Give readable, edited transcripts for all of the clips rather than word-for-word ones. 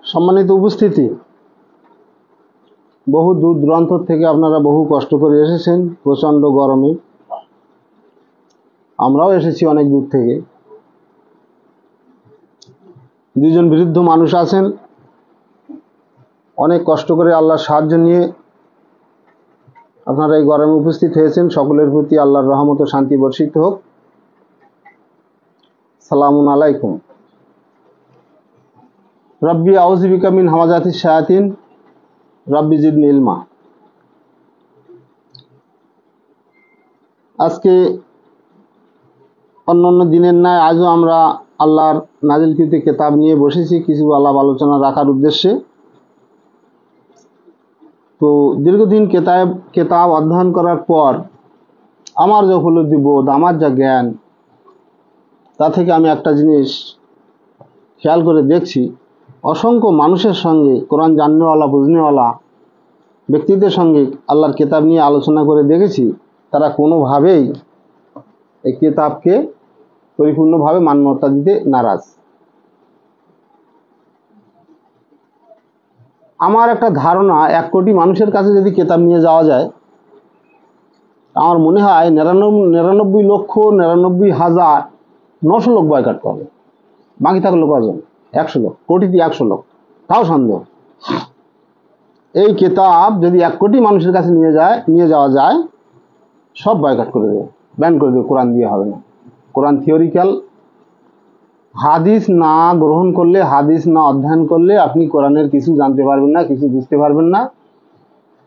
সম্মানিত উপস্থিতি, বহু দূর দূরান্ত থেকে আপনারা বহু কষ্ট করে এসেছেন প্রচণ্ড গরমে। আমরাও এসেছি অনেক দূর থেকে। দুজন বৃদ্ধ মানুষ আছেন, অনেক কষ্ট করে আল্লাহর সাহায্য নিয়ে আপনারা এই গরমে উপস্থিত হয়েছেন। সকলের প্রতি আল্লাহর রহমত ও শান্তি বর্ষিত হোক। সালামুন আলাইকুম। রব্বি আউযু বিকা মিন হামাযাতিশ শায়াতিন রব্বি জিদনি ইলমা। আজকে অন্যান্য দিনের ন্যায় আজও আমরা আল্লাহর নাজিলকৃত কিতাব নিয়ে বসেছি কিছু আলাপ আলোচনা রাখার উদ্দেশ্যে। তো দীর্ঘদিন কেতাব অধ্যয়ন করার পর আমার যে উপলব্ধি বোধ, আমার যা জ্ঞান, তা থেকে আমি একটা জিনিস খেয়াল করে দেখছি, অসংখ্য মানুষের সঙ্গে, কোরআন জাননেওয়ালা বুঝনেওয়ালা ব্যক্তিদের সঙ্গে আল্লাহর কিতাব নিয়ে আলোচনা করে দেখেছি, তারা কোনোভাবেই এই কিতাবকে পরিপূর্ণভাবে মান্যতা দিতে নারাজ। আমার একটা ধারণা, 1 কোটি মানুষের কাছে যদি কিতাব নিয়ে যাওয়া যায়, আমার মনে হয় 99,99,99,900 লোক বয়কট করবে। বাকি থাকলো কজন? 100 লোক। কোটিতে 100 লোক, তাও সন্দেহ। এই কিতাব যদি 1 কোটি মানুষের কাছে নিয়ে যাওয়া যায়, সব বয়কট করে দেবে, ব্যান করে দেবে। কোরআন দিয়ে হবে না। কোরআন থিওরিক্যাল, হাদিস না গ্রহণ করলে, হাদিস না অধ্যয়ন করলে আপনি কোরআনের কিছু জানতে পারবেন না, কিছু বুঝতে পারবেন না।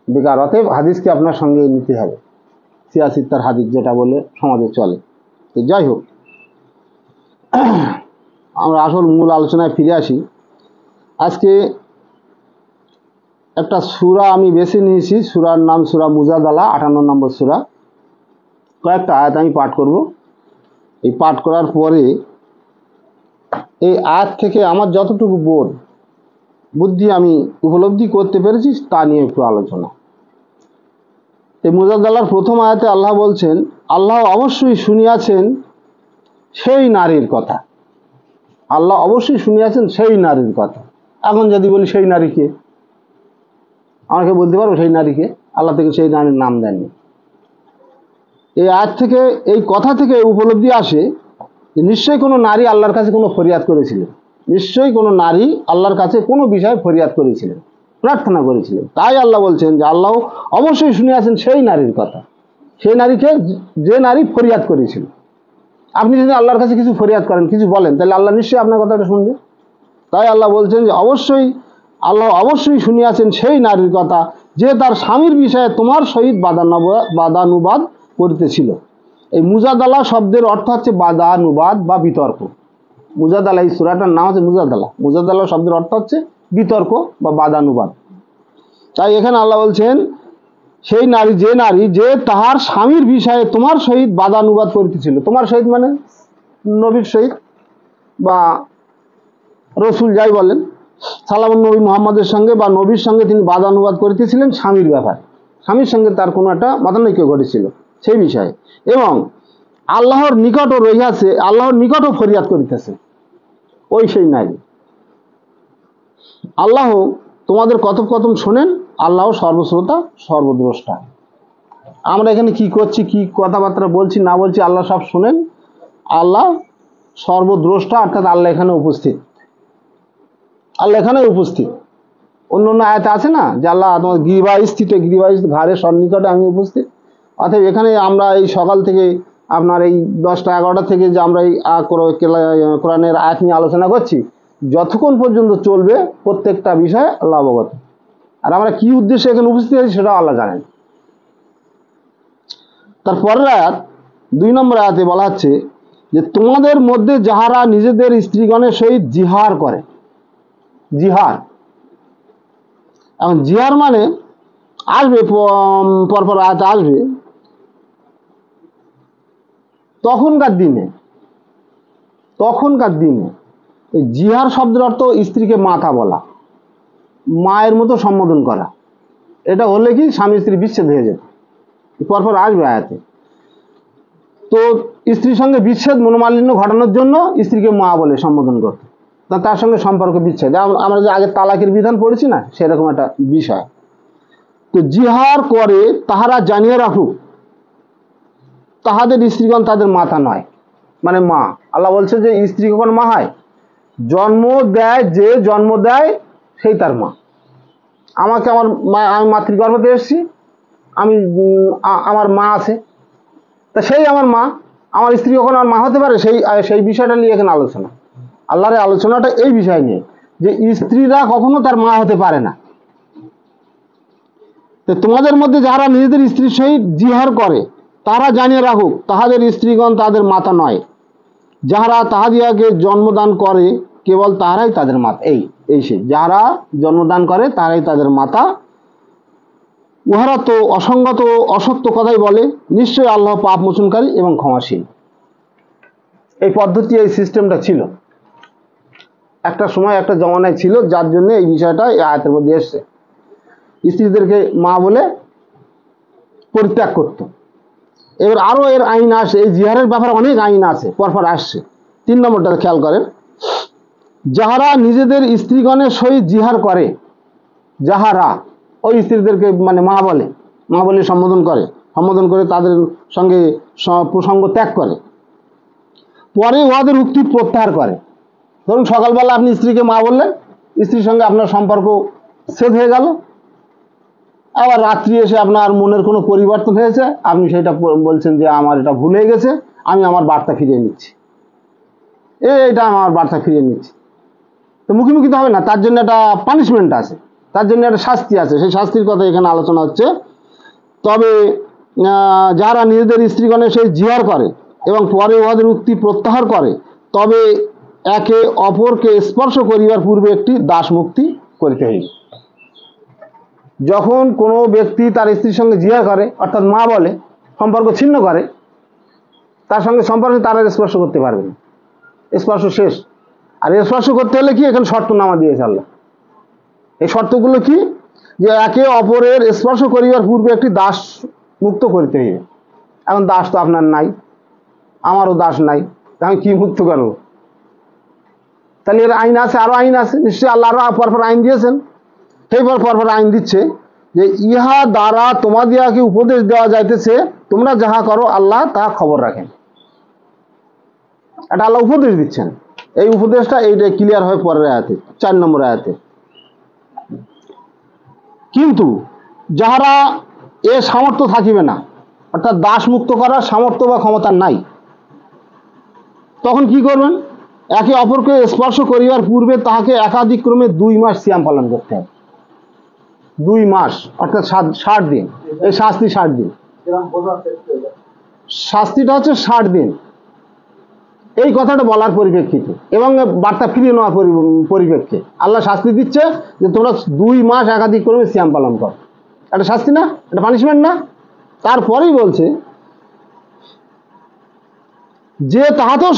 বেকার। অতএব হাদিসকে আপনার সঙ্গে নিতে হবে। সিয়াসিত্তার হাদিস যেটা বলে সমাজে চলে। তো যাই হোক, আমরা আসল মূল আলোচনায় ফিরে আসি। আজকে একটা সূরা আমি বেছে নিয়েছি। সূরার নাম সূরা মুজাদালা, 58 নম্বর সূরা। কয়েকটা আয়াত আমি পাঠ করব। এই পাঠ করার পরে এই আয়াত থেকে আমার যতটুকু বুদ্ধি আমি উপলব্ধি করতে পেরেছি তা নিয়ে একটু আলোচনা। এই মুজাদালার প্রথম আয়াতে আল্লাহ বলছেন, আল্লাহ অবশ্যই শুনিয়াছেন সেই নারীর কথা। আল্লাহ অবশ্যই শুনিয়াছেন সেই নারীর কথা। এখন যদি বলি সেই নারীকে, আমাকে বলতে পারবো সেই নারীকে? আল্লাহ থেকে সেই নারীর নাম দেননি। এই আয়াত থেকে, এই কথা থেকে উপলব্ধি আসে যে নিশ্চয়ই কোনো নারী আল্লাহর কাছে কোনো ফরিয়াদ করেছিলেন। নিশ্চয়ই কোনো নারী আল্লাহর কাছে কোনো বিষয়ে ফরিয়াদ করেছিলেন, প্রার্থনা করেছিলেন। তাই আল্লাহ বলছেন যে আল্লাহ অবশ্যই শুনিয়াছেন সেই নারীর কথা। সেই নারীকে, যে নারী ফরিয়াদ করেছিল। আপনি যদি আল্লাহর কাছে কিছু ফরিয়াদ করেন, কিছু বলেন, তাহলে আল্লাহ নিশ্চয়ই আপনার কথাটা শুনবে। তাই আল্লাহ বলছেন যে আল্লাহ অবশ্যই শুনিয়াছেন সেই নারীর কথা, যে তার স্বামীর বিষয়ে তোমার সহিত বাদানুবাদ করিতেছিল। এই মুজাদালা শব্দের অর্থ হচ্ছে বাদানুবাদ বা বিতর্ক। মুজাদালা, এই সূরাটার নাম হচ্ছে মুজাদালা। মুজাদালা শব্দের অর্থ হচ্ছে বিতর্ক বা বাদানুবাদ। তাই এখানে আল্লাহ বলছেন সেই নারী, যে তাহার স্বামীর বিষয়ে তোমার সহিত বাদানুবাদ করিতেছিল। তোমার সহিত মানে নবীর সহিত বা রসুল, যাই বলেন, সালামুন নবী মুহাম্মদের সঙ্গে বা নবীর সঙ্গে তিনি বাদানুবাদ করিতেছিলেন স্বামীর ব্যাপারে। স্বামীর সঙ্গে তার কোনো একটা মতানৈক্য ঘটেছিল সেই বিষয়ে, এবং আল্লাহর নিকটও রহিয়াছে, আল্লাহর নিকটও ফরিয়াদ করিতেছে ওই সেই নারী। আল্লাহ তোমাদের কথোপকথন শোনেন, আল্লাহ সর্বশ্রোতা সর্বদ্রষ্টা। আমরা এখানে কি করছি, কি কথাবার্তা বলছি না বলছি, আল্লাহ সব শোনেন। আল্লাহ সর্বদ্রষ্টা, অর্থাৎ আল্লাহ এখানে উপস্থিত। আল্লাহ এখানে উপস্থিত। অন্য অন্য আয়াতে আছে না যে আল্লাহ তোমার গৃহস্থিত, ঘাড়ের সন্নিকটে আমি উপস্থিত। অর্থাৎ এখানে আমরা এই সকাল থেকে আপনার এই 10টা 11টা থেকে যে আমরা এই কোরআনের আয়াত নিয়ে আলোচনা করছি, যতক্ষণ পর্যন্ত চলবে প্রত্যেকটা বিষয়ে আল্লাহ অবগত। আর আমরা কি উদ্দেশ্যে এখানে উপস্থিত আছি সেটাও আল্লাহ জানেন। তার পরের আয়াত, 2 নম্বর আয়াতে বলা হচ্ছে যে তোমাদের মধ্যে যাহারা নিজেদের স্ত্রীগণের সহিত জিহার করে। জিহার, এখন জিহার মানে আসবে, পরপর আয়াত আসবে। তখনকার দিনে এই জিহার শব্দের অর্থ স্ত্রীকে মাতা বলা, মায়ের মতো সম্বোধন করা। এটা হলে কি স্বামী স্ত্রী বিচ্ছেদ হয়ে যেত। পরপর আসবে আয়াতে। তো স্ত্রীর সঙ্গে বিচ্ছেদ, মনোমালিন্য ঘটানোর জন্য স্ত্রীকে মা বলে সম্বোধন করত। তার সঙ্গে সম্পর্ক বিচ্ছেদ। আমরা যে আগে তালাকের বিধান পড়েছি না, সেরকম একটা বিষয়। তো জিহার করে তাহারা জানিয়ে রাখুক তাহাদের স্ত্রীগণ তাদের মাতা নয়, মানে মা। আল্লাহ বলছে যে স্ত্রী কখন মা হয়? জন্ম দেয়, যে জন্ম দেয় সেই তার মা। আমাকে আমার মা, আমি মাতৃগর্ভতে এসেছি, আমি আমার মা আছে, তা সেই আমার মা। আমার স্ত্রী কখন আমার মা হতে পারে? সেই বিষয়টা নিয়ে এখানে আলোচনা। আল্লাহর আলোচনাটা এই বিষয় নিয়ে যে স্ত্রীরা কখনো তার মা হতে পারে না। তো তোমাদের মধ্যে যারা নিজেদের স্ত্রীর সহিত জিহার করে তারা জানিয়ে রাখুক তাহাদের স্ত্রীগণ তাদের মাতা নয়, যাহারা তাহাদিয়াকে জন্মদান করে কেবল তাহারাই তাদের মাতা। এই সে যারা জন্মদান করে তারাই তাদের মাতা। উহারা তো অসঙ্গত অসত্য কথাই বলে, নিশ্চয়ই আল্লাহ পাপ মোচনকারী এবং ক্ষমাশীল। এই পদ্ধতি, এই সিস্টেমটা ছিল একটা সময়, একটা জমানায় ছিল, যার জন্য এই বিষয়টা এই আয়াতের মধ্যে এসছে। স্ত্রীদেরকে মা বলে পরিত্যাগ করত। এবার আরো এর আইন আসে, এই জিহারের ব্যাপারে অনেক আইন আছে, পরপর আসছে। 3 নম্বরটা খেয়াল করেন, যাহারা নিজেদের স্ত্রীগণের সহিত জিহার করে, যাহারা ওই স্ত্রীদেরকে মানে মা বলে সম্বোধন করে তাদের সঙ্গে প্রসঙ্গ ত্যাগ করে, পরে উহাদের উক্তি প্রত্যাহার করে। ধরুন সকালবেলা আপনি স্ত্রীকে মা বললেন, স্ত্রীর সঙ্গে আপনার সম্পর্ক ছেদ হয়ে গেল, আবার রাত্রি এসে আপনার মনের কোনো পরিবর্তন হয়েছে, আপনি সেটা বলছেন যে আমার এটা ভুল হয়ে গেছে, আমি আমার বার্তা ফিরিয়ে নিচ্ছি, এটা আমার বার্তা ফিরিয়ে নিচ্ছি। তো মুখোমুখি তো হবে না, তার জন্য একটা পানিশমেন্ট আছে, তার জন্য একটা শাস্তি আছে। সেই শাস্তির কথা এখানে আলোচনা হচ্ছে। তবে যারা নিজেদের স্ত্রীগণের সেই জিহার করে এবং পরে উহাদের উক্তি প্রত্যাহার করে, তবে একে অপরকে স্পর্শ করিবার পূর্বে একটি দাস মুক্তি করিতে হইবে। যখন কোনো ব্যক্তি তার স্ত্রীর সঙ্গে জিহার করে, অর্থাৎ মা বলে, সম্পর্ক ছিন্ন করে, তার সঙ্গে সম্পর্কে তারা স্পর্শ করতে পারবে না, স্পর্শ শেষ। আর স্পর্শ করতে হলে কি, এখানে শর্তনামা দিয়েছে আল্লাহ। এই শর্তগুলো কি, যে একে অপরের স্পর্শ করিবার পূর্বে একটি দাস মুক্ত করিতে হইবে। এখন দাস তো আপনার নাই, আমারও দাস নাই, আমি কি মুক্ত করবো? তাহলে এর আইন আছে, আরো আইন আছে নিশ্চয়ই। আল্লাহ আরো পরপর আইন দিয়েছেন। সেইবার পরপর আইন দিচ্ছে যে ইহা দ্বারা তোমাদিয়াকে উপদেশ দেওয়া যাইতেছে, তোমরা যাহা করো আল্লাহ তাহা খবর রাখেন। এটা আল্লাহ উপদেশ দিচ্ছেন। এই উপদেশটা এইটা ক্লিয়ার হয় পরের আয়াতে, 4 নম্বর আয়াতে। কিন্তু যাহারা এ সামর্থ্য থাকিবে না, অর্থাৎ দাস মুক্ত করার সামর্থ্য বা ক্ষমতা নাই, তখন কি করবেন? একে অপরকে স্পর্শ করিবার পূর্বে তাহাকে একাধিক ক্রমে 2 মাস সিয়াম পালন করতে হবে। 2 মাস অর্থাৎ 60 দিন। এই শাস্তি 60 দিন, শাস্তিটা হচ্ছে 60 দিন। এই কথাটা বলার পরিপ্রেক্ষিতে এবং বার্তা ফিরিয়ে নেওয়ার পরিপ্রেক্ষিতে আল্লাহ শাস্তি দিচ্ছে যে তোমরা 2 মাস একাধিক ক্রমে সিয়াম পালন করো। এটা শাস্তি না? এটা পানিশমেন্ট না? তারপরেই বলছে যে তাহাতেও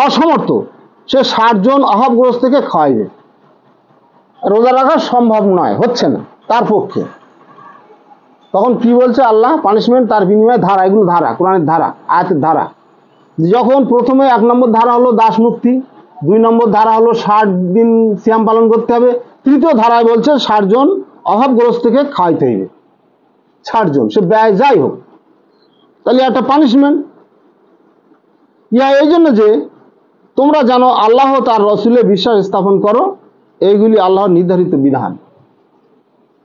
অসমর্থ সে 60 জন অভাবগ্রস্তকে খাওয়াইবে। রোজা রাখা সম্ভব নয়, হচ্ছে না তার পক্ষে, তখন কি বলছে আল্লাহ? পানিশমেন্ট, তার বিনিময়ে ধারা, এগুলো ধারা, কোরআনের ধারা, আয়াতের ধারা। যখন প্রথমে 1 নম্বর ধারা হলো দাস মুক্তি, 2 নম্বর ধারা হলো 60 দিন সিয়াম পালন করতে হবে, 3য় ধারায় বলছে 60 জন অভাবগ্রস্তকে খাওয়াইতে হইবে। 60 জন, সে ব্যয় যাই হোক, তাহলে একটা পানিশমেন্ট। এই জন্য যে তোমরা জানো আল্লাহ তার রসুলে বিশ্বাস স্থাপন করো, এইগুলি আল্লাহর নির্ধারিত বিধান।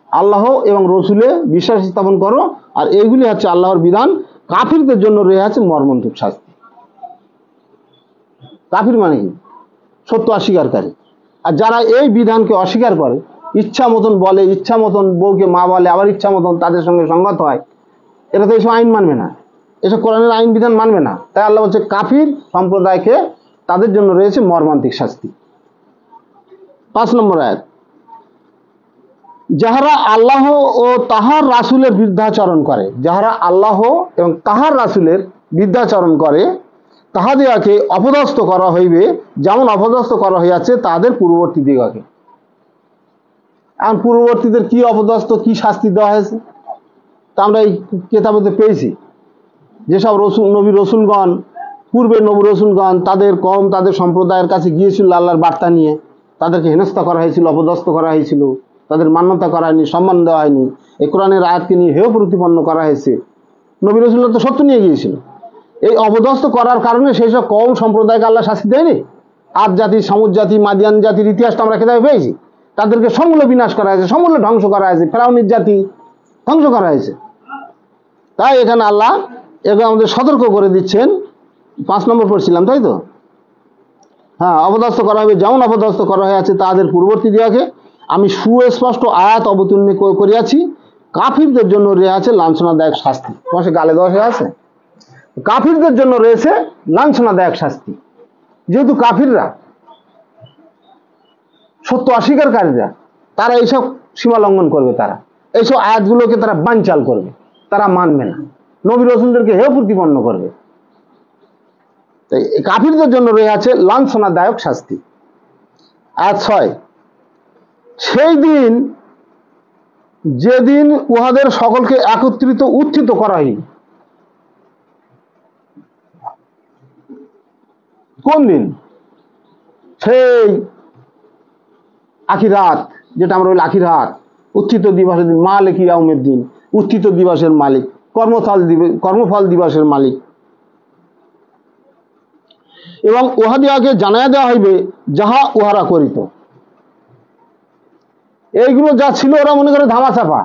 আল্লাহ এবং রসুলে বিশ্বাস স্থাপন করো, আর এইগুলি হচ্ছে আল্লাহর বিধান। কাফিরদের জন্য রয়ে আছে মর্মন্তুদ শাস্তি। কাফির মানে কি? সত্য অস্বীকারী। আর যারা এই বিধানকে অস্বীকার করে, ইচ্ছা মতন বলে, ইচ্ছা মতন বউকে মা বলে, আবার ইচ্ছা মতন তাদের সঙ্গে সঙ্গত হয়, এরা তো এইসব আইন মানবে না, এসব কোরআনের আইন বিধান মানবে না। তাই আল্লাহ বলছে কাফির সম্প্রদায়কে তাদের জন্য রয়েছে মর্মান্তিক শাস্তি। 5 নম্বর আয়াত, যাহারা আল্লাহ ও তাহার রাসূলের বিরুদ্ধাচরণ করে, যাহারা আল্লাহ এবং তাহার রাসূলের বিরুদ্ধাচরণ করে, তাহাদিয়াকে অপদস্থ করা হইবে যেমন অপদস্থ করা হইয়াছে তাদের পূর্ববর্তী দিগকে। এখন পূর্ববর্তীদের কি অপদস্থ, কি শাস্তি দেওয়া হয়েছে তা আমরা এই কেতাবেতে পেয়েছি। যেসব নবী রসুলগণ পূর্বে নবী রাসূলগণ তাদের কওম তাদের সম্প্রদায়ের কাছে গিয়েছিল আল্লাহর বার্তা নিয়ে, তাদেরকে হেনস্থা করা হয়েছিল, অপদস্থ করা হয়েছিল, তাদের মান্যতা করা হয়নি, সম্মান দেওয়া হয়নি, এই কোরআনের আয়াতকে নিয়ে হেয় প্রতিপন্ন করা হয়েছে। নবী রাসূলরা তো সত্য নিয়ে গিয়েছিল। এই অপদস্থ করার কারণে সেই সব কওম সম্প্রদায়কে আল্লাহ শাস্তি দেয়নি? আদ জাতি, সামুদ জাতি, মাদিয়ান জাতির ইতিহাসটা আমরা কিতাবে পেয়েছি। তাদেরকে সমূলে বিনাশ করা হয়েছে, সমূলে ধ্বংস করা হয়েছে, ফেরাউনের জাতি ধ্বংস করা হয়েছে। তাই এখানে আল্লাহ এগুলো আমাদের সতর্ক করে দিচ্ছেন। 5 নম্বর পড়ছিলাম, তাই তো? হ্যাঁ, অপদস্থ করা হবে যেমন অপদস্থ করা হয়েছে তাদের পূর্ববর্তী দিয়াকে, আমি সুস্পষ্ট আয়াত অবতীর্ণ করিয়াছি, কাফিরদের জন্য রয়েছে লাঞ্ছনাদায়ক শাস্তি। তোমার সে গালে দেওয়া আছে, কাফিরদের জন্য রয়েছে লাঞ্ছনাদায়ক শাস্তি। যেহেতু কাফিররা, সত্য অস্বীকারীরা, তারা এইসব সীমা লঙ্ঘন করবে, তারা এইসব আয়াতগুলোকে তারা বানচাল করবে, তারা মানবে না, নবী রাসূলদেরকে হেয় প্রতিপন্ন করবে। তাই কাফিরদের জন্য রয়েছে লাঞ্ছনাদায়ক শাস্তি। আয়াত 6, সেই দিন যেদিন উহাদের সকলকে একত্রিত উত্থিত করা হইবে। কোন দিন? সেই আখিরাত, যেটা আমরা বলি আখিরাত, উত্থিত দিবসের দিন, মালিক ইয়াউমের দিন, উত্থিত দিবসের মালিক, কর্মফল দিবসের মালিক। এবং উহাদিয়াকে জানাইয়া দেওয়া হইবে যাহা উহারা করিত। এইগুলো যা ছিল ওরা মনে করে ধামাচাপা।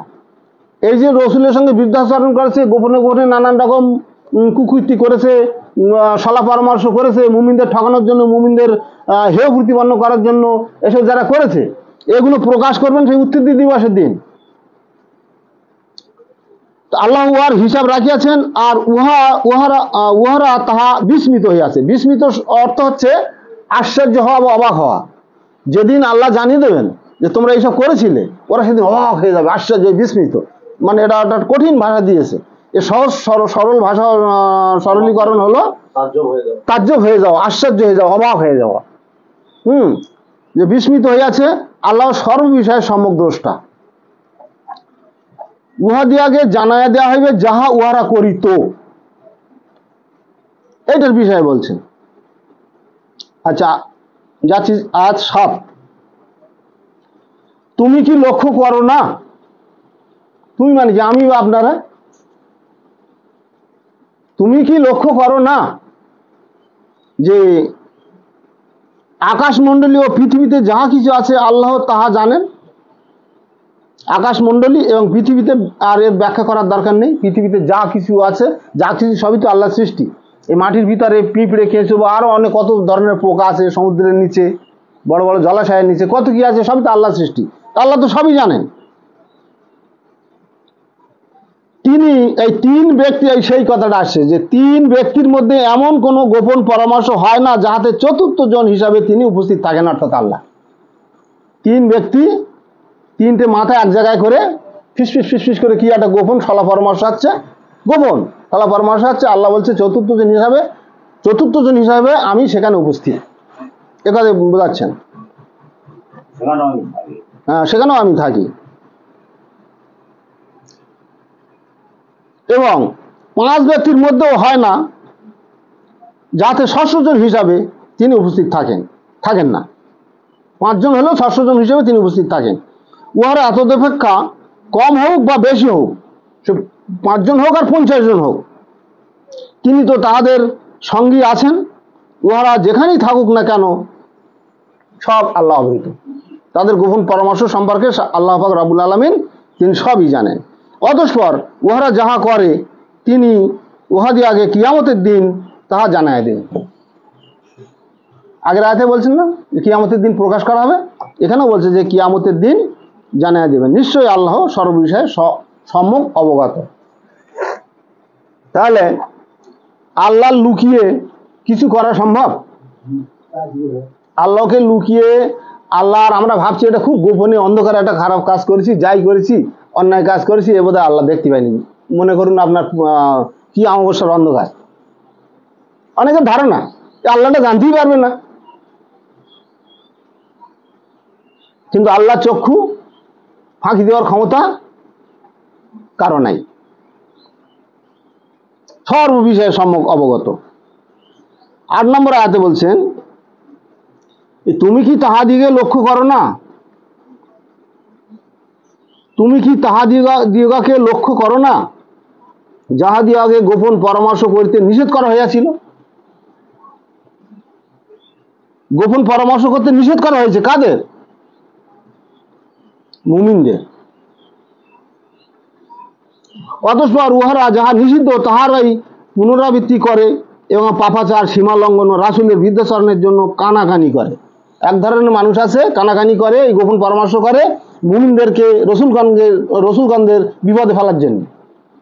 এই যে রসুলের সঙ্গে বিরুদ্ধাচরণ করেছে, গোপনে গোপনে নানান রকম কুকীর্তি করেছে, সলা পরামর্শ করেছে, মুমিনদের ঠকানোর জন্য, মুমিনদের হেয় প্রতিপন্ন করার জন্য, এসব যারা করেছে এগুলো প্রকাশ করবেন সেই উত্থিত দিবসের দিন। আল্লাহ উহার হিসাব রাখিয়াছেন, আর উহারা তাহা বিস্মিত হইয়াছে। বিস্মিত অর্থ হচ্ছে আশ্চর্য হওয়া বা অবাক হওয়া। যেদিন আল্লাহ জানিয়ে দেবেন যে তোমরা এইসব করেছিলে, ওরা সেদিন অবাক হয়ে যাবে, আশ্চর্য, বিস্মিত। মানে এটা একটা কঠিন ভাষা দিয়েছে। এ সহজ সরল ভাষা সরলীকরণ হলো তাজ্জব হয়ে যাওয়া, আশ্চর্য হয়ে যাওয়া, অবাক হয়ে যাওয়া। যে বিস্মিত হইয়াছে, আল্লাহ সর্ববিষয়ে সম্যক দ্রষ্টা। উহাদিয়াকে জানাইয়া দেওয়া হইবে যাহা উহারা করিত, এইটার বিষয়ে বলছেন। আচ্ছা, যাচ্ছি আয়াত 7, তুমি কি লক্ষ্য করো না? তুমি মানে কি? আমি বা আপনারা? তুমি কি লক্ষ্য করো না যে আকাশমণ্ডলী ও পৃথিবীতে যাহা কিছু আছে আল্লাহ তাহা জানেন? আকাশমণ্ডলী এবং পৃথিবীতে, আর এর ব্যাখ্যা করার দরকার নেই। পৃথিবীতে যা কিছু আছে, যা কিছু সবই তো আল্লাহর সৃষ্টি। এই মাটির ভিতরে পিঁপড়ে, কেঁচো, আরো অনেক কত ধরনের পোকা আছে, সমুদ্রের নিচে, বড় বড় জলাশয়ের নিচে কত কি আছে, সবই তো আল্লাহর সৃষ্টি। আল্লাহ তো সবই জানেন। তিনি এই 3 ব্যক্তি, এই সেই কথাটা আসছে যে 3 ব্যক্তির মধ্যে এমন কোনো গোপন পরামর্শ হয় না যাহাতে চতুর্থ জন হিসাবে তিনি উপস্থিত থাকেন, অর্থাৎ আল্লাহ। 3 ব্যক্তি, 3টে মাথা এক জায়গায় করে ফিসফিস ফিসফিস করে কি একটা গোপন সলা পরামর্শ হচ্ছে, গোপন সলা পরামর্শ হচ্ছে। আল্লাহ বলছে চতুর্থ জন হিসাবে আমি সেখানে উপস্থিত। এখানে বোঝাচ্ছেন, হ্যাঁ, সেখানেও আমি থাকি। এবং 5 ব্যক্তির মধ্যেও হয় না যাতে 600 জন হিসাবে তিনি উপস্থিত থাকেন না। 5 জন হলেও 600 জন হিসাবে তিনি উপস্থিত থাকেন। উহারা এতদপেক্ষা কম হোক বা বেশি হোক, সে 5 জন হোক আর 50 জন হোক, তিনি তো তাহাদের সঙ্গী আছেন। উহারা যেখানেই থাকুক না কেন, সব আল্লাহ অবহিত। তাদের গোপন পরামর্শ সম্পর্কে আল্লাহ পাক রব্বুল আলামিন তিনি সবই জানেন। অতঃপর উহারা যাহা করে তিনি উহাদিয়াকে কিয়ামতের দিন তাহা জানায় দেন। আগের আয়াতে বলছেন না যে কিয়ামতের দিন প্রকাশ করা হবে, এখানেও বলছে যে কিয়ামতের দিন জানায় দেবেন। নিশ্চয়ই আল্লাহ সর্ববিষয়ে সম্যক অবগত। তাহলে আল্লাহ লুকিয়ে কিছু করা সম্ভব? আল্লাহকে লুকিয়ে আর আমরা ভাবছি এটা খুব গোপনে, অন্ধকারে একটা খারাপ কাজ করেছি, যাই করেছি, অন্যায় কাজ করেছি, এ বোধহয় আল্লাহ দেখতে পাইনি। মনে করুন আপনার কি অমাবস্যার অন্ধকার, অনেকের ধারণা আল্লাহটা জানতেই পারবে না। কিন্তু আল্লাহ চক্ষু ফাঁকি দেওয়ার ক্ষমতা কারো নাই, সর্ববিষয়ে সম্যক অবগত। 8 নম্বর আয়াতে বলছেন, তুমি কি তাহাদিগে লক্ষ্য করো না, তুমি কি তাহাদিগকে লক্ষ্য করো না, যাহাদিগকে গোপন পরামর্শ করিতে নিষেধ করা হইয়াছিল। গোপন পরামর্শ করতে নিষেধ করা হয়েছে কাদের? মুমিনদের। অতঃপর উহারা যাহা নিষিদ্ধ তাহারাই পুনরাবৃত্তি করে এবং পাপাচার, সীমা লঙ্ঘন ও রাসূলের বিদ্যাচরণের জন্য কানাকানি করে। এক ধরনের মানুষ আছে কানাকানি করে, এই গোপন পরামর্শ করে মুমিনদেরকে, রসুলগণদের বিপদে ফেলার জন্য,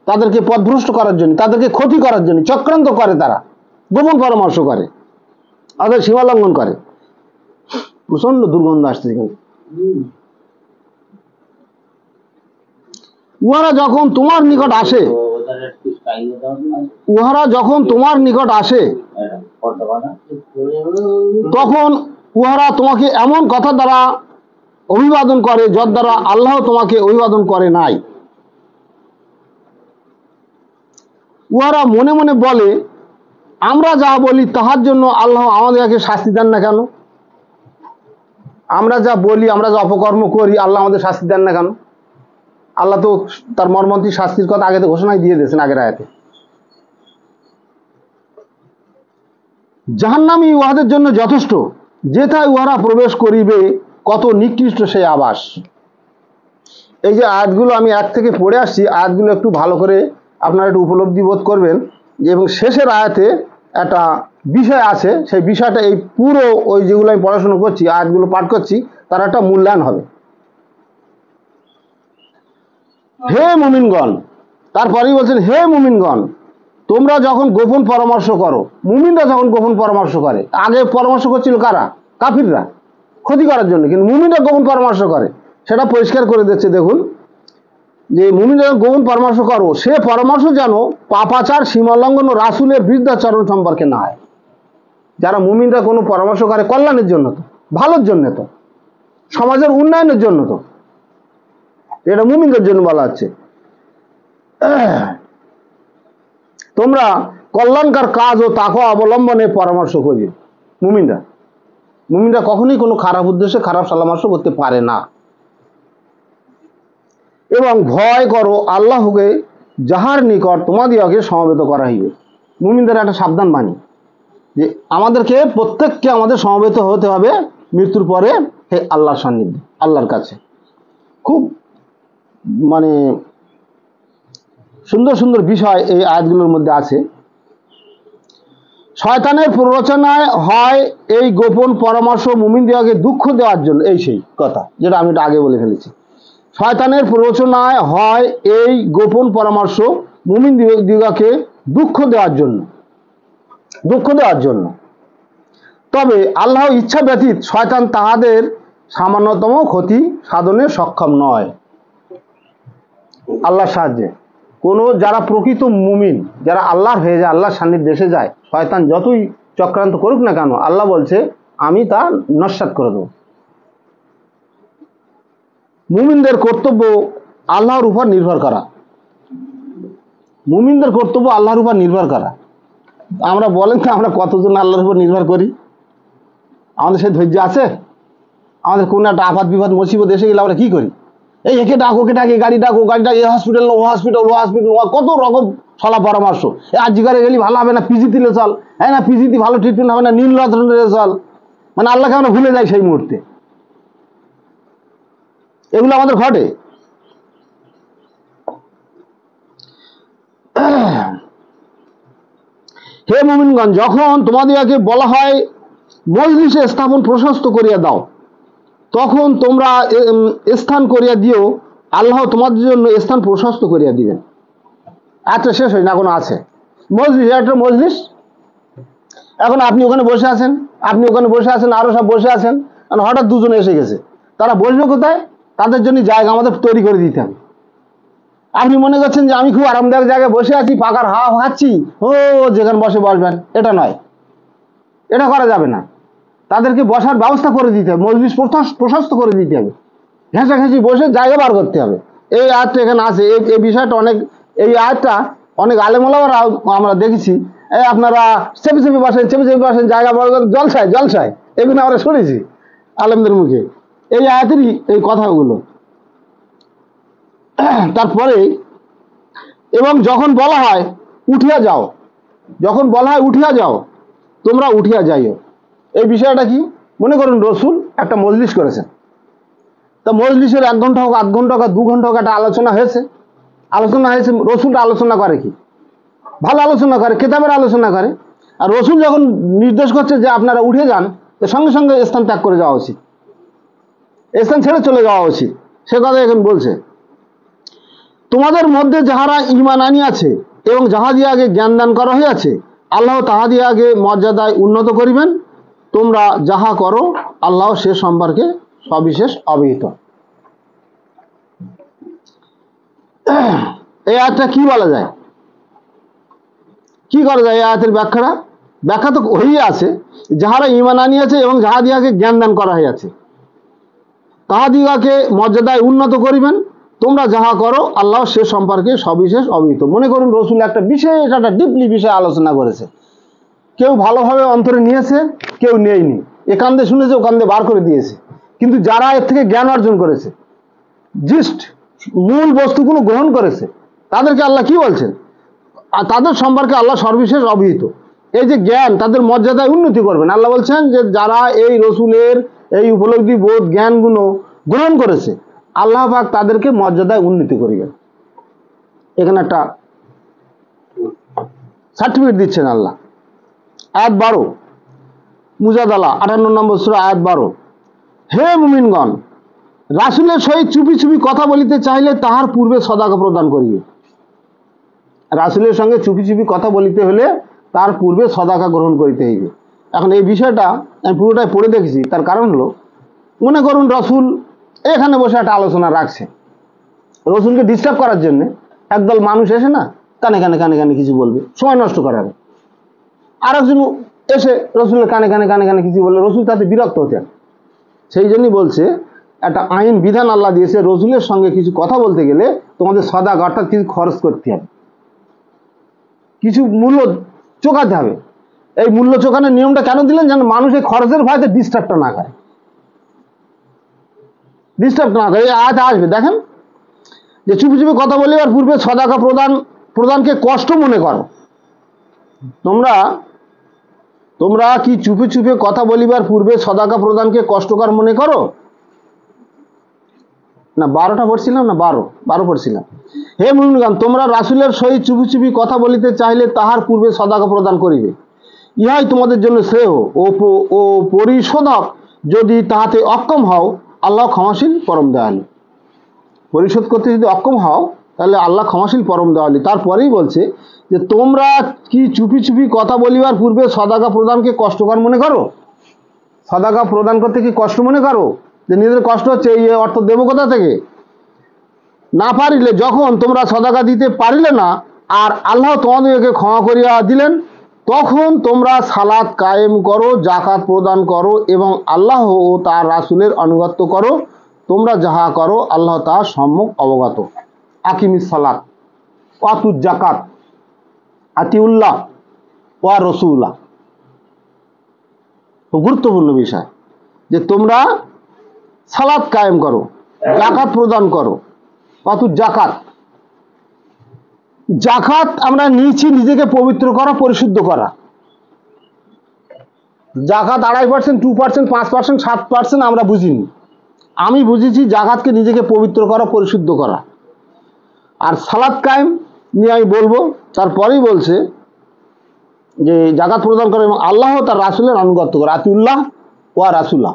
তাদেরকে পথভ্রষ্ট করার জন্য, তাদেরকে ক্ষতি করার জন্য চক্রান্ত করে, তারা গোপন পরামর্শ করে, তাদের সীমা লঙ্ঘন করে। প্রচন্ড দুর্গন্ধ আসছে এখানে। উহারা যখন তোমার নিকট আসে, তখন উহারা তোমাকে এমন কথা দ্বারা অভিবাদন করে যার দ্বারা আল্লাহ তোমাকে অভিবাদন করে নাই। উহারা মনে মনে বলে, আমরা যা বলি তাহার জন্য আল্লাহ আমাদেরকে শাস্তি দেন না কেন? আমরা যা বলি, আমরা যা অপকর্ম করি, আল্লাহ আমাদের শাস্তি দেন না কেন? আল্লাহ তো তার মর্মান্তিক শাস্তির কথা আগে তো ঘোষণাই দিয়ে দিয়েছেন আগের আয়াতে। জাহান্নামী উহাদের জন্য যথেষ্ট, যেথায় উহারা প্রবেশ করিবে কত নিকৃষ্ট সেই আবাস। এই যে আয়াতগুলো আমি এক থেকে পড়ে আসছি, আয়াতগুলো একটু ভালো করে আপনারা একটু উপলব্ধি বোধ করবেন, এবং শেষের আয়াতে একটা বিষয় আছে, সেই বিষয়টা এই পুরো ওই যেগুলো আমি পড়াশোনা করছি, আয়াতগুলো পাঠ করছি, তার একটা মূল্যায়ন হবে। হে মুমিনগণ, তারপরেই বলছেন, হে মুমিনগণ, তোমরা যখন গোপন পরামর্শ করো, মুমিনরা যখন গোপন পরামর্শ করে, আগে পরামর্শ করছিল কারা? কাফিররা, ক্ষতি করার জন্য, কিন্তু মুমিনরা গোপন পরামর্শ করে, সেটা পরিষ্কার করে দিচ্ছে। দেখুন যে মুমিনরা গোপন পরামর্শ করো, সে পরামর্শ যেন পাপাচার, সীমালঙ্ঘন ও রাসূলের বিরুদ্ধাচরণ সম্পর্কে না হয়। যারা মুমিনরা কোনো পরামর্শ করে কল্যাণের জন্য, তো ভালোর জন্য, তো সমাজের উন্নয়নের জন্য, তো এটা মুমিনদের জন্য বলা হচ্ছে। তোমরা কল্যাণকার কাজ ও তাকওয়া অবলম্বনে পরামর্শ করি। মুমিনরা কখনোই কোনো খারাপ উদ্দেশ্যে খারাপ পরামর্শ করতে পারে না। এবং ভয় করো আল্লাহকে, যাহার নিকট তোমাদিগকে সমবেত করা হইবে। মুমিনদের একটা সাবধান বাণী যে আমাদেরকে প্রত্যেককে আমাদের সমবেত হতে হবে মৃত্যুর পরে হে আল্লাহর সান্নিধ্যে, আল্লাহর কাছে। খুব মানে সুন্দর সুন্দর বিষয় এই আয়াতগুলোর মধ্যে আছে। শয়তানের প্ররোচনায় হয় এই গোপন পরামর্শ মুমিনদিগকে দুঃখ দেওয়ার জন্য, এই সেই কথা যেটা আমি আগে বলে ফেলেছি। শয়তানের প্ররোচনায় হয় এই গোপন পরামর্শ মুমিনদিগকে দুঃখ দেওয়ার জন্য। তবে আল্লাহ ইচ্ছা ব্যতীত শয়তান তাহাদের সামান্যতম ক্ষতি সাধনে সক্ষম নয়। আল্লাহর সাহায্যে কোনো যারা প্রকৃত মুমিন, যারা আল্লাহর হয়ে যায়, আল্লাহর সান্নিধ্যে এসে যায়, শয়তান যতই চক্রান্ত করুক না কেন, আল্লাহ বলছে আমি তা নস্যাৎ করে দেব। মুমিনদের কর্তব্য আল্লাহর উপর নির্ভর করা। মুমিনদের কর্তব্য আল্লাহর উপর নির্ভর করা। আমরা বলেন তো, আমরা কতজন আল্লাহর উপর নির্ভর করি? আমাদের সেই ধৈর্য আছে? আমাদের কোনো একটা আপাত বিপদ মুসিবত এসে গেলে আমরা কি করি? এই একে ডাক, ওকে ডাকে, গাড়ি ডাক, এই হসপিটাল, ও হসপিটাল, কত রকম সলা পরামর্শ। আর জিগারে গেলি ভালো হবে না, পিজি দিলে চল, হ্যাঁ না পিজিতে ভালো ট্রিটমেন্ট হবে না, নীল রতনে চল। মানে আল্লাহকে আমরা ভুলে যাই সেই মুহূর্তে। এগুলো আমাদের ঘটে। হে মুমিনগণ, যখন তোমাদিগকে বলা হয় মজলিসে স্থাপন প্রশস্ত করিয়া দাও, তখন তোমরা স্থান করিয়া দিও, আল্লাহ তোমাদের জন্য স্থান প্রশস্ত করিয়া দিবেন। আচ্ছা, শেষ হয় না, কোনো আছে মজলিস, একটা মজলিস। এখন আপনি ওখানে বসে আছেন, আরো সব বসে আছেন, হঠাৎ দুজন এসে গেছে, তারা বসবে কোথায়? তাদের জন্য জায়গা আমাদের তৈরি করে দিতে হবে। আপনি মনে করছেন যে আমি খুব আরামদায়ক জায়গায় বসে আছি, পাকার হাওয়া খাচ্ছি, ও যেখানে বসবেন, এটা নয়, এটা করা যাবে না। তাদেরকে বসার ব্যবস্থা করে দিতে হবে, মজলিস প্রশস্ত করে দিতে হবে, ঘেঁষাঘেঁষি বসে জায়গা বার করতে হবে। এই আয়াতটা এখানে আছে। এই বিষয়টা অনেক, এই আয়াতটা অনেক আলেমওয়ালারা আমরা দেখেছি এই আপনারা চেপে চেপে বসেন, জায়গা বড় জলসায় এগুলো আমরা শুনেছি আলেমদের মুখে, এই আয়াতেরই এই কথাগুলো। তারপরে এবং যখন বলা হয় উঠিয়া যাও, যখন বলা হয় উঠিয়া যাও, তোমরা উঠিয়া যাইও, এই বিষয়টা কি? মনে করুন রসুল একটা মজলিস করেছেন, তা মজলিসের 1 ঘন্টা হোক, 8 ঘন্টা হোক, 2 ঘন্টা হোক, একটা আলোচনা হয়েছে। রসুলটা আলোচনা করে কি? ভালো আলোচনা করে, কেতাবের আলোচনা করে। আর রসুল যখন নির্দেশ করছে যে আপনারা উঠে যান, তো সঙ্গে সঙ্গে স্থান ত্যাগ করে যাওয়া উচিত, স্থান ছেড়ে চলে যাওয়া উচিত, সে কথা এখন বলছে। তোমাদের মধ্যে যাহারা ঈমান আনিয়াছে এবং যাহাদিয়াকে জ্ঞান দান করা হইয়াছে, আল্লাহ তাহাদিয়াকে মর্যাদায় উন্নত করিবেন। তোমরা যাহা করো আল্লাহ সে সম্পর্কে সবিশেষ অবহিত। এই আয়াতটা কি বলা যায়, কি করা যায়? এই আয়াতের ব্যাখ্যা তো হইয়া আছে, যাহারা ঈমান আনিয়াছে এবং যাহাদিয়াকে জ্ঞান দান করা হইয়াছে, তাহাদিয়াকে মর্যাদায় উন্নত করিবেন। তোমরা যাহা করো আল্লাহ সে সম্পর্কে সবিশেষ অবহিত। মনে করুন রসুল একটা ডিপলি বিষয় আলোচনা করেছে, কেউ ভালোভাবে অন্তরে নিয়েছে, কেউ নেয়নি, একান্দে শুনেছে, ওকান্দে বার করে দিয়েছে। কিন্তু যারা এর থেকে জ্ঞান অর্জন করেছে, জিস্ট মূল বস্তুগুলো গ্রহণ করেছে, তাদেরকে আল্লাহ কি বলছেন? আর তাদের সম্পর্কে আল্লাহ সর্বশেষ অবহিত। এই যে জ্ঞান, তাদের মর্যাদায় উন্নতি করবেন। আল্লাহ বলছেন যে যারা এই রসুলের এই উপলব্ধি বোধ জ্ঞানগুলো গ্রহণ করেছে, আল্লাহ পাক তাদেরকে মর্যাদায় উন্নতি করিবেন। এখানে একটা সার্টিফিকেট দিচ্ছেন আল্লাহ। আয়াত 12 মুজাদালা 58 নম্বর সূরা আয়াত 12। হে মুমিনগণ, রাসূলের সহিত চুপি চুপি কথা বলিতে চাইলে তাহার পূর্বে সদাকা প্রদান করিবে। রাসূলের সঙ্গে চুপি চুপি কথা বলিতে হলে তার পূর্বে সদাকা গ্রহণ করিতে হইবে। এখন এই বিষয়টা আমি পুরোটাই পড়ে দেখেছি। তার কারণ হলো, মনে করুন রসুল এখানে বসে একটা আলোচনা রাখছে, রসুলকে ডিস্টার্ব করার জন্য একদল মানুষ এসে না কানে কানে কানে কানে কিছু বলবে, সময় নষ্ট করার। আর একজন এসে রসুলের কানে কানে কানে কানে কিছু বললে রসুল তাতে বিরক্ত হতেন। সেই জন্যই বলছে একটা আইন বিধান আল্লাহ দিয়েছে, রসুলের সঙ্গে কিছু কথা বলতে গেলে তোমাদের সদাকা অর্থাৎ কিছু খরচ করতে হবে, কিছু মূল্য চোকাতে হবে। এই মূল্য চোকানোর নিয়মটা কেন দিলেন? যেন মানুষ এই খরচের ভয়তে ডিস্টার্বটা না করে, এই আয়াত আসবে দেখেন যে চুপি চুপি কথা বলিবার পূর্বে সদাকা প্রদানকে কষ্ট মনে করো। তোমরা কি চুপি চুপি কথা বলিবার পূর্বে সদাকা প্রদানকে কষ্টকর মনে করো? না 12টা পড়ছিলাম না 12 পড়ছিলাম। হে মুমিনগণ, তোমরা রাসূলের সহিত চুপি চুপি কথা বলিতে চাইলে তাহার পূর্বে সদাকা প্রদান করিবে, ইহাই তোমাদের জন্য শ্রেয় ও পরিশোধক। যদি তাহাতে অক্ষম হও, আল্লাহ ক্ষমাশীল পরম দয়ালু। পরিশোধ করতে যদি অক্ষম হও, তাহলে আল্লাহ ক্ষমাশীল পরম দয়ালু। তারপরেই বলছে যে তোমরা কি চুপি চুপি কথা বলিবার পূর্বে সদাকা প্রদানকে কষ্টকর মনে করো? সদাকা প্রদান করতে কি কষ্ট মনে করো? যে নিজেদের কষ্ট হচ্ছে, এই অর্থ দেবো কোথা থেকে? না পারিলে, যখন তোমরা সদাকা দিতে পারিলে না আর আল্লাহ তোমাদেরকে ক্ষমা করিয়া দিলেন, তখন তোমরা সালাত কায়েম করো, জাকাত প্রদান করো এবং আল্লাহ ও তার রাসূলের আনুগত্য করো। তোমরা যাহা করো আল্লাহ তার সম্যক অবগত। আকিমিস সালাত ওয়াতুজ জাকাত আতিউল্লাহ ওয়া রাসূলা। তো গুরুত্বপূর্ণ বিষয় যে তোমরা সালাত কায়েম করো, জাকাত প্রদান করো। অতুজ জাকাত, জাকাত আমরা নিয়েছি নিজেকে পবিত্র করা, পরিশুদ্ধ করা। জাকাত 2.5%, 2%, 5%, 7% আমরা বুঝিনি। আমি বুঝেছি জাকাতকে নিজেকে পবিত্র করা, পরিশুদ্ধ করা। আর সালাত কায়েম নিয়ে আমি বলবো। তারপরেই বলছে যে জাকাত প্রদান করে এবং আল্লাহ তার রাসূলের আনুগত্য করে। আতিউল্লাহ ওয়া রাসূলা,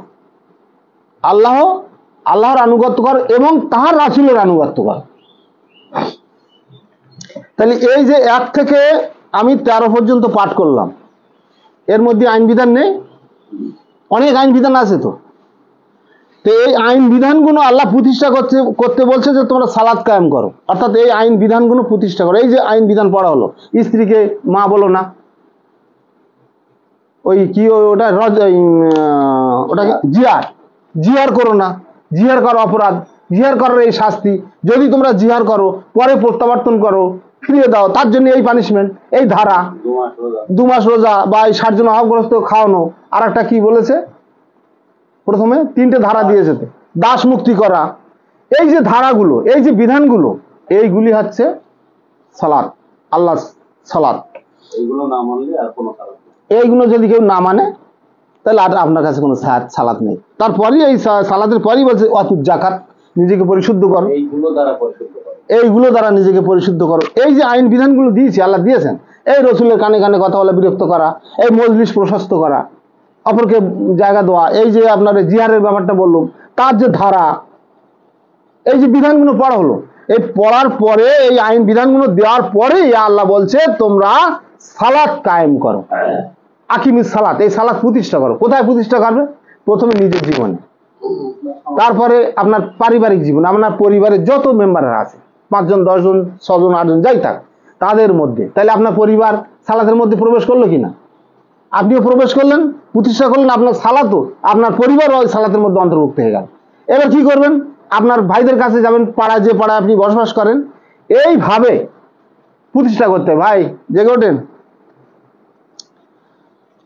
আল্লাহর আনুগত্য কর এবং তাহার রাসূলের আনুগত্য কর। তাহলে এই যে 1 থেকে আমি 13 পর্যন্ত পাঠ করলাম, এর মধ্যে আইন বিধান নেই? অনেক আইন বিধান আছে। তো এই আইন বিধানগুলো আল্লাহ প্রতিষ্ঠা করতে বলছে যে তোমরা সালাত কায়েম করো, অর্থাৎ এই আইন বিধানগুলো প্রতিষ্ঠা করো। এই যে আইন বিধান পড়া হলো, স্ত্রীকে মা বলো না, ওই কি ওটা জিহার করো না, জিহার করো অপরাধ, জিহার করার এই শাস্তি। যদি তোমরা জিহার করো, পরে প্রত্যাবর্তন করো, ফিরিয়ে দাও, তার জন্য এই পানিশমেন্ট, এই ধারা, 2 মাস রোজা বা এই 60 জন অভাবগ্রস্ত খাওয়ানো। আর একটা কি বলেছে, প্রথমে 3টে ধারা দিয়েছে, তো দাস মুক্তি করা। এই যে ধারাগুলো, এই যে বিধানগুলো, এইগুলি হচ্ছে সালাত, আল্লাহ সালাত। এইগুলো যদি কেউ না মানে তাহলে আর আপনার কাছে কোনো সালাত নেই। তারপরই এই সালাতের পরই বলছে অতুত জাকাত, নিজেকে পরিশুদ্ধ করো, এইগুলো দ্বারা নিজেকে পরিশুদ্ধ করো। এই যে আইন বিধানগুলো দিয়েছে, আল্লাহ দিয়েছেন, এই রসুলের কানে কানে কথা বলে বিরক্ত করা, এই মজলিস প্রশস্ত করা, অপরকে জায়গা দেওয়া, এই যে আপনার জিহারের ব্যাপারটা বললাম, তার যে ধারা, এই যে বিধানগুলো পড়া হলো, এই পড়ার পরে এই আইন বিধানগুলো দেওয়ার পরেই আল্লাহ বলছে তোমরা সালাত কায়েম করো, আকিমিস সালাত, এই সালাত প্রতিষ্ঠা করো। কোথায় প্রতিষ্ঠা করবে? প্রথমে নিজের জীবনে, তারপরে আপনার পারিবারিক জীবন, আপনার পরিবারের যত মেম্বাররা আছে, 5 জন 10 জন 6 জন 8 জন যাই থাক, তাদের মধ্যে। তাহলে আপনার পরিবার সালাতের মধ্যে প্রবেশ করলো কিনা? আপনিও প্রবেশ করলেন, প্রতিষ্ঠা করলেন, আপনার সালাতও, আপনার পরিবারও ওই সালাতের মধ্যে অন্তর্ভুক্ত হয়ে গেল। এবার কি করবেন? আপনার ভাইদের কাছে যাবেন, পাড়ায়, যে পাড়ায় আপনি বসবাস করেন, এইভাবে প্রতিষ্ঠা করতে। ভাই জেগে ওঠেন।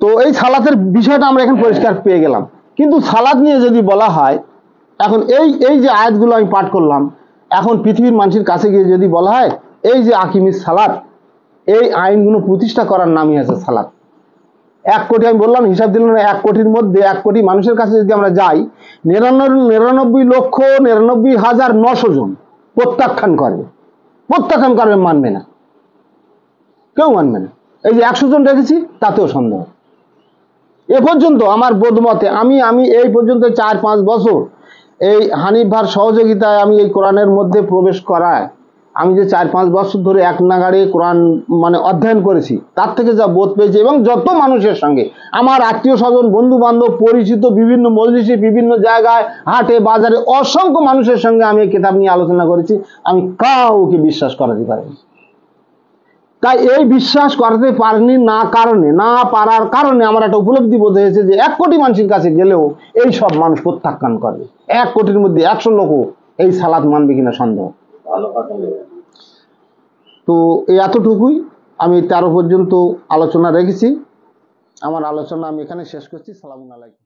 তো এই সালাতের বিষয়টা আমরা এখন পরিষ্কার পেয়ে গেলাম। কিন্তু সালাত নিয়ে যদি বলা হয়, এখন এই যে আয়াতগুলো আমি পাঠ করলাম, এখন পৃথিবীর মানুষের কাছে গিয়ে যদি বলা হয় এই যে আকিমিস সালাত, এই আইনগুলো প্রতিষ্ঠা করার নামই আছে সালাত। 1 কোটি, আমি বললাম হিসাব দিলাম না, 1 কোটির মধ্যে 1 কোটি মানুষের কাছে যদি আমরা যাই, 99,99,900 জন প্রত্যাখ্যান করবে, মানবে না, কেউ মানবে না। এই যে 100 জন রেখেছি, তাতেও সন্দেহ। এ পর্যন্ত আমার বোধমতে আমি এই পর্যন্ত 4-5 বছর এই হানিফ ভার সহযোগিতায় আমি এই কোরআনের মধ্যে প্রবেশ করায়, আমি যে 4-5 বছর ধরে এক নাগাড়ে কোরআন মানে অধ্যয়ন করেছি, তার থেকে যা বোধ পেয়েছি, এবং যত মানুষের সঙ্গে আমার আত্মীয় স্বজন, বন্ধু বান্ধব, পরিচিত, বিভিন্ন মজলিসে, বিভিন্ন জায়গায়, হাটে বাজারে অসংখ্য মানুষের সঙ্গে আমি এই কিতাব নিয়ে আলোচনা করেছি, আমি কাউকে বিশ্বাস করাতে পারিনি। তাই এই বিশ্বাস করতে পারেনি না পারার কারণে আমার একটা উপলব্ধি বোধ হয়েছে যে 1 কোটি মানুষের কাছে গেলেও এই সব মানুষ প্রত্যাখ্যান করবে। 1 কোটির মধ্যে 100 লোকও এই সালাত মানবে কিনা সন্দেহ। তো এই এতটুকুই আমি 13 পর্যন্ত আলোচনা রেখেছি। আমার আলোচনা আমি এখানে শেষ করছি। সালামু আলাইকুম।